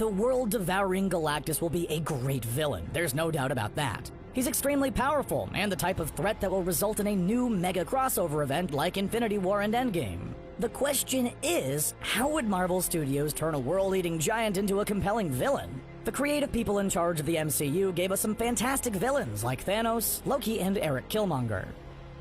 The world-devouring Galactus will be a great villain, there's no doubt about that. He's extremely powerful, and the type of threat that will result in a new mega crossover event like Infinity War and Endgame. The question is, how would Marvel Studios turn a world-eating giant into a compelling villain? The creative people in charge of the MCU gave us some fantastic villains like Thanos, Loki, and Eric Killmonger.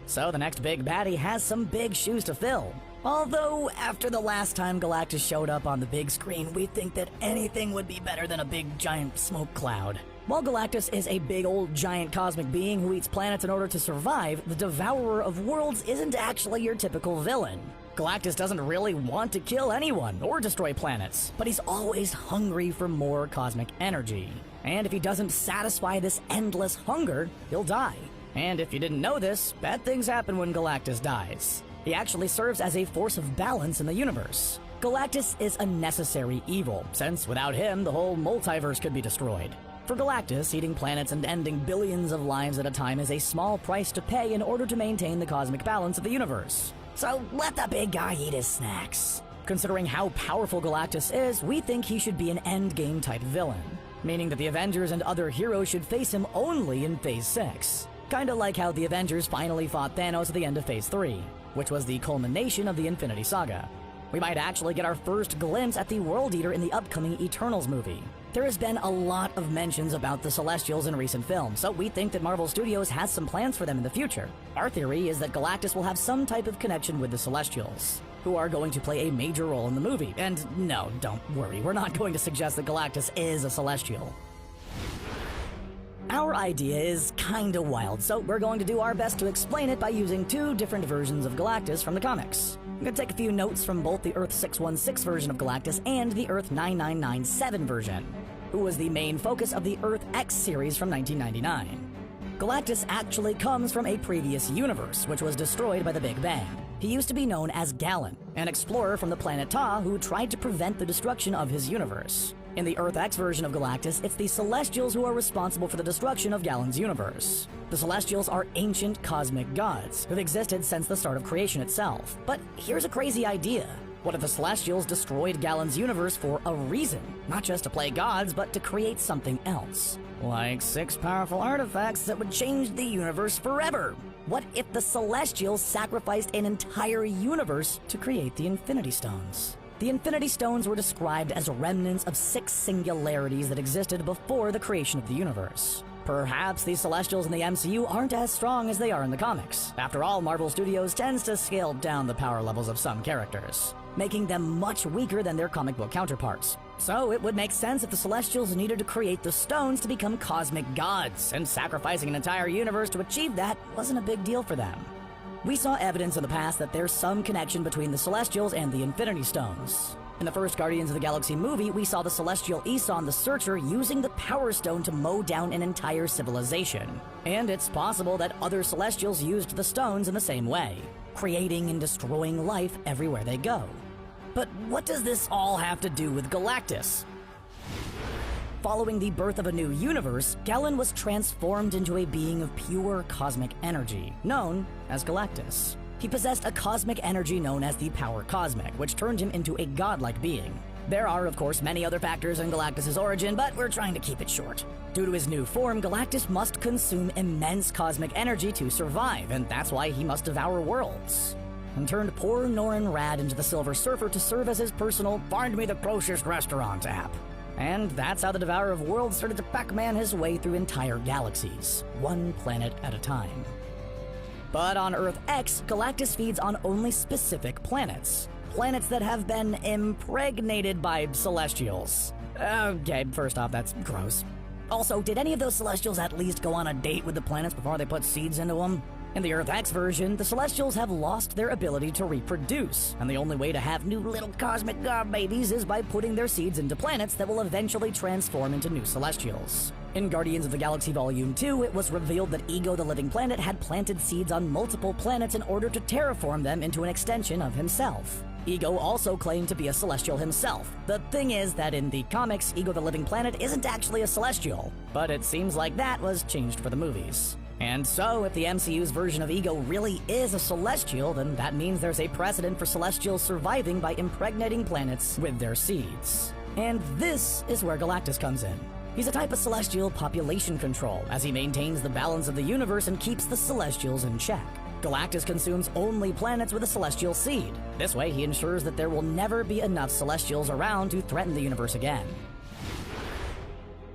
So the next big baddie has some big shoes to fill. Although, after the last time Galactus showed up on the big screen, we think that anything would be better than a big giant smoke cloud. While Galactus is a big old giant cosmic being who eats planets in order to survive, the Devourer of Worlds isn't actually your typical villain. Galactus doesn't really want to kill anyone or destroy planets, but he's always hungry for more cosmic energy. And if he doesn't satisfy this endless hunger, he'll die. And if you didn't know this, bad things happen when Galactus dies. He actually serves as a force of balance in the universe. Galactus is a necessary evil, since without him, the whole multiverse could be destroyed. For Galactus, eating planets and ending billions of lives at a time is a small price to pay in order to maintain the cosmic balance of the universe. So let the big guy eat his snacks. Considering how powerful Galactus is, we think he should be an endgame type villain, meaning that the Avengers and other heroes should face him only in Phase 6. Kinda like how the Avengers finally fought Thanos at the end of Phase 3, which was the culmination of the Infinity Saga. We might actually get our first glimpse at the World Eater in the upcoming Eternals movie. There has been a lot of mentions about the Celestials in recent films, so we think that Marvel Studios has some plans for them in the future. Our theory is that Galactus will have some type of connection with the Celestials, who are going to play a major role in the movie. And no, don't worry, we're not going to suggest that Galactus is a Celestial. Our idea is kinda wild, so we're going to do our best to explain it by using two different versions of Galactus from the comics. I'm gonna take a few notes from both the Earth 616 version of Galactus and the Earth 9997 version, who was the main focus of the Earth X series from 1999. Galactus actually comes from a previous universe, which was destroyed by the Big Bang. He used to be known as Galen, an explorer from the planet Ta who tried to prevent the destruction of his universe. In the Earth X version of Galactus, it's the Celestials who are responsible for the destruction of Galen's universe. The Celestials are ancient cosmic gods who've existed since the start of creation itself. But here's a crazy idea. What if the Celestials destroyed Galen's universe for a reason? Not just to play gods, but to create something else. Like 6 powerful artifacts that would change the universe forever. What if the Celestials sacrificed an entire universe to create the Infinity Stones? The Infinity Stones were described as remnants of 6 singularities that existed before the creation of the universe. Perhaps the Celestials in the MCU aren't as strong as they are in the comics. After all, Marvel Studios tends to scale down the power levels of some characters, making them much weaker than their comic book counterparts. So it would make sense if the Celestials needed to create the stones to become cosmic gods, and sacrificing an entire universe to achieve that wasn't a big deal for them. We saw evidence in the past that there's some connection between the Celestials and the Infinity Stones. In the first Guardians of the Galaxy movie, we saw the Celestial Eson the Searcher using the Power Stone to mow down an entire civilization. And it's possible that other Celestials used the stones in the same way, creating and destroying life everywhere they go. But what does this all have to do with Galactus? Following the birth of a new universe, Galen was transformed into a being of pure cosmic energy, known as Galactus. He possessed a cosmic energy known as the Power Cosmic, which turned him into a godlike being. There are, of course, many other factors in Galactus' origin, but we're trying to keep it short. Due to his new form, Galactus must consume immense cosmic energy to survive, and that's why he must devour worlds. And turned poor Norrin Rad into the Silver Surfer to serve as his personal "Find Me the Closest Restaurant" app. And that's how the Devourer of Worlds started to Pac-Man his way through entire galaxies, one planet at a time. But on Earth X, Galactus feeds on only specific planets. Planets that have been impregnated by Celestials. Okay, first off, that's gross. Also, did any of those Celestials at least go on a date with the planets before they put seeds into them? In the Earth X version, the Celestials have lost their ability to reproduce, and the only way to have new little cosmic god babies is by putting their seeds into planets that will eventually transform into new Celestials. In Guardians of the Galaxy Volume 2, it was revealed that Ego the Living Planet had planted seeds on multiple planets in order to terraform them into an extension of himself. Ego also claimed to be a Celestial himself. The thing is that in the comics, Ego the Living Planet isn't actually a Celestial, but it seems like that was changed for the movies. And so, if the MCU's version of Ego really is a Celestial, then that means there's a precedent for Celestials surviving by impregnating planets with their seeds. And this is where Galactus comes in. He's a type of celestial population control, as he maintains the balance of the universe and keeps the celestials in check. Galactus consumes only planets with a celestial seed. This way, he ensures that there will never be enough celestials around to threaten the universe again.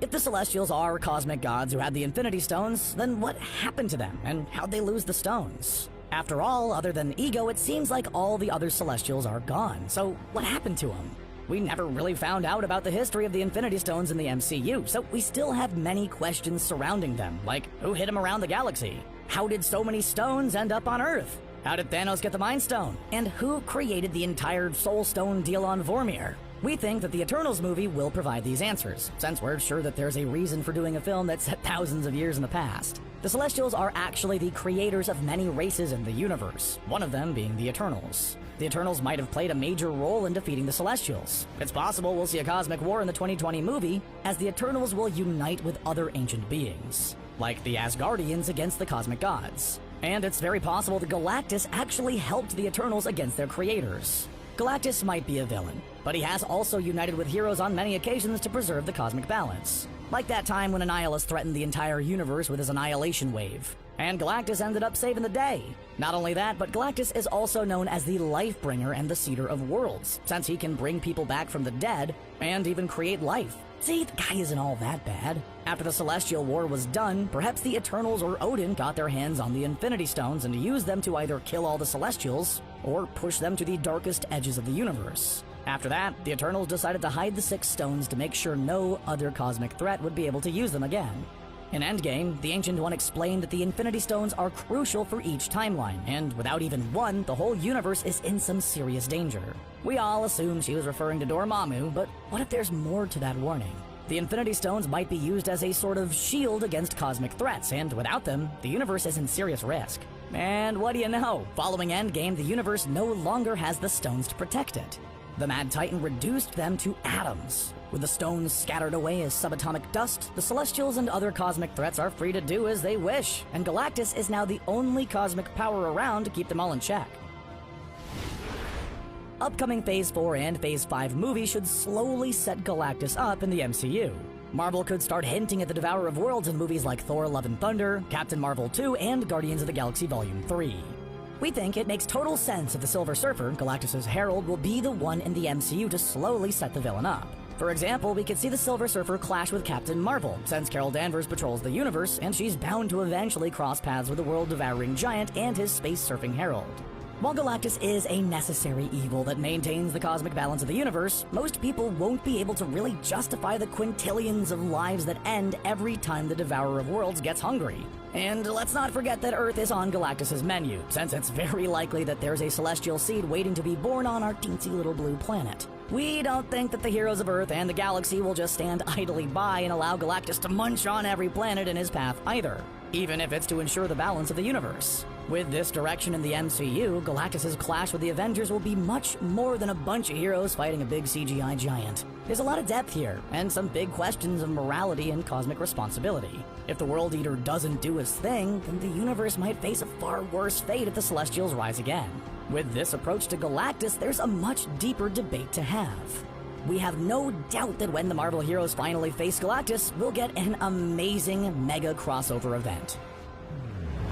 If the Celestials are cosmic gods who had the Infinity Stones, then what happened to them, and how'd they lose the stones? After all, other than Ego, it seems like all the other Celestials are gone, so what happened to them? We never really found out about the history of the Infinity Stones in the MCU, so we still have many questions surrounding them, like who hid them around the galaxy? How did so many stones end up on Earth? How did Thanos get the Mind Stone? And who created the entire Soul Stone deal on Vormir? We think that the Eternals movie will provide these answers, since we're sure that there's a reason for doing a film that's set thousands of years in the past. The Celestials are actually the creators of many races in the universe, one of them being the Eternals. The Eternals might have played a major role in defeating the Celestials. It's possible we'll see a cosmic war in the 2020 movie, as the Eternals will unite with other ancient beings, like the Asgardians against the cosmic gods. And it's very possible that Galactus actually helped the Eternals against their creators. Galactus might be a villain, but he has also united with heroes on many occasions to preserve the cosmic balance. Like that time when Annihilus threatened the entire universe with his annihilation wave. And Galactus ended up saving the day. Not only that, but Galactus is also known as the Life-Bringer and the Seeder of Worlds, since he can bring people back from the dead and even create life. See, the guy isn't all that bad. After the Celestial War was done, perhaps the Eternals or Odin got their hands on the Infinity Stones and used them to either kill all the Celestials or push them to the darkest edges of the universe. After that, the Eternals decided to hide the 6 stones to make sure no other cosmic threat would be able to use them again. In Endgame, the Ancient One explained that the Infinity Stones are crucial for each timeline, and without even one, the whole universe is in some serious danger. We all assumed she was referring to Dormammu, but what if there's more to that warning? The Infinity Stones might be used as a sort of shield against cosmic threats, and without them, the universe is in serious risk. And what do you know? Following Endgame, the universe no longer has the stones to protect it. The Mad Titan reduced them to atoms. With the stones scattered away as subatomic dust, the Celestials and other cosmic threats are free to do as they wish, and Galactus is now the only cosmic power around to keep them all in check. Upcoming Phase 4 and Phase 5 movies should slowly set Galactus up in the MCU. Marvel could start hinting at the Devourer of Worlds in movies like Thor: Love and Thunder, Captain Marvel 2, and Guardians of the Galaxy Volume 3. We think it makes total sense that the Silver Surfer, Galactus' herald, will be the one in the MCU to slowly set the villain up. For example, we could see the Silver Surfer clash with Captain Marvel, since Carol Danvers patrols the universe, and she's bound to eventually cross paths with the world-devouring giant and his space-surfing herald. While Galactus is a necessary evil that maintains the cosmic balance of the universe, most people won't be able to really justify the quintillions of lives that end every time the Devourer of Worlds gets hungry. And let's not forget that Earth is on Galactus' menu, since it's very likely that there's a celestial seed waiting to be born on our teensy little blue planet. We don't think that the heroes of Earth and the galaxy will just stand idly by and allow Galactus to munch on every planet in his path either, even if it's to ensure the balance of the universe. With this direction in the MCU, Galactus' clash with the Avengers will be much more than a bunch of heroes fighting a big CGI giant. There's a lot of depth here, and some big questions of morality and cosmic responsibility. If the World Eater doesn't do his thing, then the universe might face a far worse fate if the Celestials rise again. With this approach to Galactus, there's a much deeper debate to have. We have no doubt that when the Marvel heroes finally face Galactus, we'll get an amazing mega crossover event.